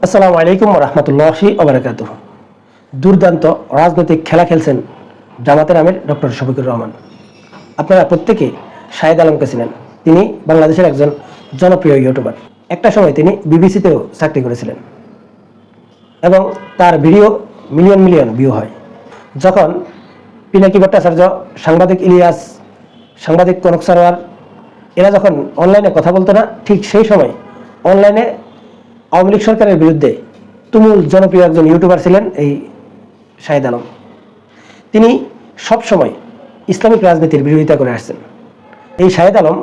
আসসালামু আলাইকুম রহমতুল্লাহি ওবারাকাতুহ। দুর্দান্ত রাজনৈতিক খেলা খেলছেন জামাতের আমির ডক্টর শফিকুর রহমান। আপনারা প্রত্যেকে শাহেদ আলমকে চিনেন। তিনি বাংলাদেশের একজন জনপ্রিয় ইউটিউবার। একটা সময় তিনি বিবিসিতেও চাকরি করেছিলেন এবং তার ভিডিও মিলিয়ন মিলিয়ন ভিউ হয়। যখন পিনাকি ভট্টাচার্য, সাংবাদিক ইলিয়াস, সাংবাদিক কনক সারোয়ার এরা যখন অনলাইনে কথা বলতো না, ঠিক সেই সময় অনলাইনে আওয়ামী লীগ সরকারের বিরুদ্ধে তুমুল জনপ্রিয় একজন ইউটিউবার ছিলেন এই শাহেদ আলম। তিনি সবসময় ইসলামিক রাজনীতির বিরোধিতা করে আসছেন। এই শাহেদ আলম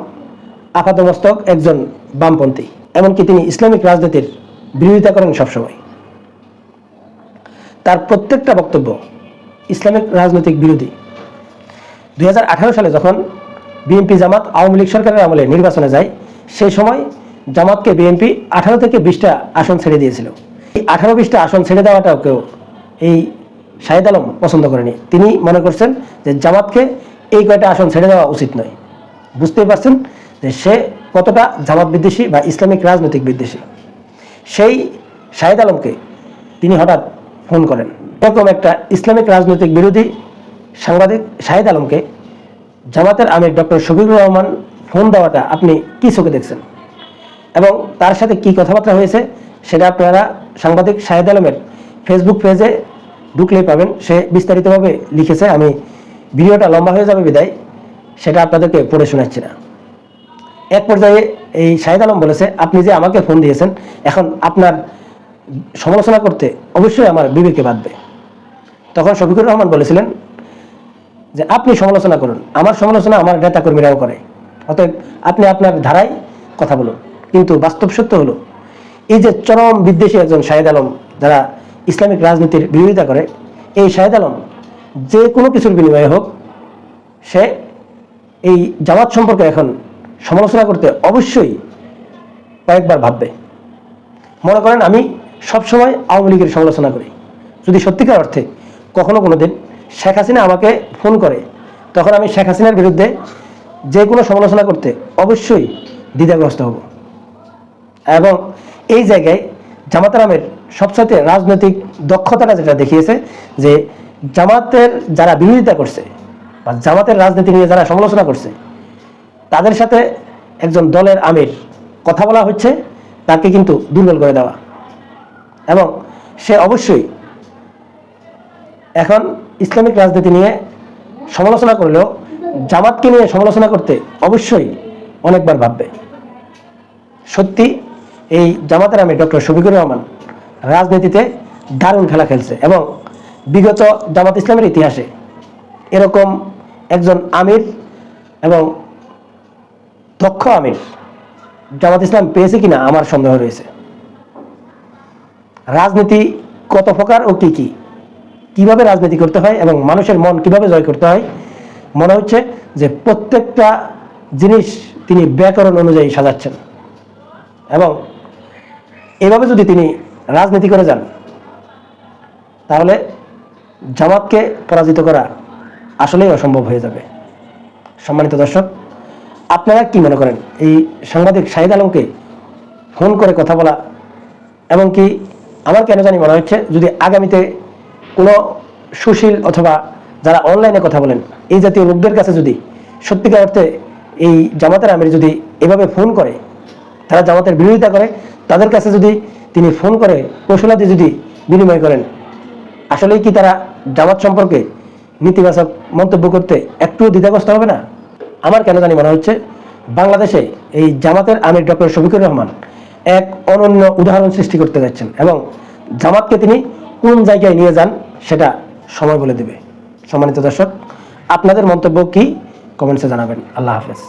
আপাতমস্তক একজন বামপন্থী, এমনকি তিনি ইসলামিক রাজনীতির বিরোধিতা করেন সবসময়। তার প্রত্যেকটা বক্তব্য ইসলামিক রাজনৈতিক বিরোধী। 2018 সালে যখন বিএনপি জামাত আওয়ামী লীগ সরকারের আমলে নির্বাচনে যায়, সেই সময় জামাতকে বিএনপি 18 থেকে 20টা আসন ছেড়ে দিয়েছিল। এই 18-20টা আসন ছেড়ে দেওয়াটাও কেউ এই শাহেদ আলম পছন্দ করেনি। তিনি মনে করছেন যে জামাতকে এই কয়টা আসন ছেড়ে দেওয়া উচিত নয়। বুঝতেই পারছেন যে সে কতটা জামাত বিদ্বেষী বা ইসলামিক রাজনৈতিক বিদ্বেষী। সেই শাহেদ আলমকে তিনি হঠাৎ ফোন করেন। এরকম একটা ইসলামিক রাজনৈতিক বিরোধী সাংবাদিক শাহেদ আলমকে জামাতের আমির ডক্টর শফিকুর রহমান ফোন দেওয়াটা আপনি কি চোখে দেখছেন এবং তার সাথে কি কথাবার্তা হয়েছে সেটা আপনারা সাংবাদিক শাহেদ আলমের ফেসবুক পেজে ঢুকলেই পাবেন। সে বিস্তারিতভাবে লিখেছে। আমি ভিডিওটা লম্বা হয়ে যাবে বিদায় সেটা আপনাদেরকে পড়ে শোনাচ্ছি না। এক পর্যায়ে এই শাহেদ আলম বলেছে, আপনি যে আমাকে ফোন দিয়েছেন, এখন আপনার সমালোচনা করতে অবশ্যই আমার বিবেকে বাঁধবে। তখন শফিকুর রহমান বলেছিলেন যে আপনি সমালোচনা করুন, আমার সমালোচনা আমার নেতাকর্মীরাও করে, অতএব আপনি আপনার ধারায় কথা বলুন। কিন্তু বাস্তব সত্য হলো, এই যে চরম বিদ্বেষী একজন শাহেদ আলম যারা ইসলামিক রাজনীতির বিরোধিতা করে, এই শাহেদ আলম যে কোনো কিছুর বিনিময়ে হোক সে এই জামাত সম্পর্কে এখন সমালোচনা করতে অবশ্যই কয়েকবার ভাববে। মনে করেন আমি সবসময় আওয়ামী লীগের সমালোচনা করি, যদি সত্যিকার অর্থে কখনো কোনো দিন শেখ হাসিনা আমাকে ফোন করে, তখন আমি শেখ হাসিনার বিরুদ্ধে যে কোনো সমালোচনা করতে অবশ্যই দ্বিধাগ্রস্ত হব। এবং এই জায়গায় জামাতের আমির সবচাইতে রাজনৈতিক দক্ষতাটা যেটা দেখিয়েছে, যে জামাতের যারা বিরোধিতা করছে বা জামাতের রাজনীতি নিয়ে যারা সমালোচনা করছে, তাদের সাথে একজন দলের আমির কথা বলা হচ্ছে তাকে কিন্তু দুর্বল করে দেওয়া। এবং সে অবশ্যই এখন ইসলামিক রাজনীতি নিয়ে সমালোচনা করলেও জামাতকে নিয়ে সমালোচনা করতে অবশ্যই অনেকবার ভাববে। সত্যি এই জামাতের আমির ডক্টর শফিকুর রহমান রাজনীতিতে দারুণ খেলা খেলছে এবং বিগত জামাত ইসলামের ইতিহাসে এরকম একজন আমির এবং দক্ষ আমির জামাত ইসলাম পেয়েছে কিনা আমার সন্দেহ রয়েছে। রাজনীতি কত প্রকার ও কি কিভাবে রাজনীতি করতে হয় এবং মানুষের মন কিভাবে জয় করতে হয়, মনে হচ্ছে যে প্রত্যেকটা জিনিস তিনি ব্যাকরণ অনুযায়ী সাজাচ্ছেন। এবং এভাবে যদি তিনি রাজনীতি করে যান, তাহলে জামাতকে পরাজিত করা আসলেই অসম্ভব হয়ে যাবে। সম্মানিত দর্শক, আপনারা কি মনে করেন এই সাংবাদিক শাহেদ আলমকে ফোন করে কথা বলা, এবং কি আমার কেন জানি মনে হচ্ছে যদি আগামীতে কোনো সুশীল অথবা যারা অনলাইনে কথা বলেন এই জাতীয় লোকদের কাছে যদি সত্যিকার অর্থে এই জামাতের আমির যদি এভাবে ফোন করে, তারা জামাতের বিরোধিতা করে, তাদের কাছে যদি তিনি ফোন করে কৌশলাদি যদি বিনিময় করেন, আসলেই কি তারা জামাত সম্পর্কে নেতিবাচক মন্তব্য করতে একটু দ্বিধাগ্রস্ত হবে না? আমার কেন জানি মনে হচ্ছে বাংলাদেশে এই জামাতের আমির ডক্টর শফিকুর রহমান এক অনন্য উদাহরণ সৃষ্টি করতে যাচ্ছেন এবং জামাতকে তিনি কোন জায়গায় নিয়ে যান সেটা সময় বলে দেবে। সম্মানিত দর্শক, আপনাদের মন্তব্য কি কমেন্টসে জানাবেন। আল্লাহ হাফেজ।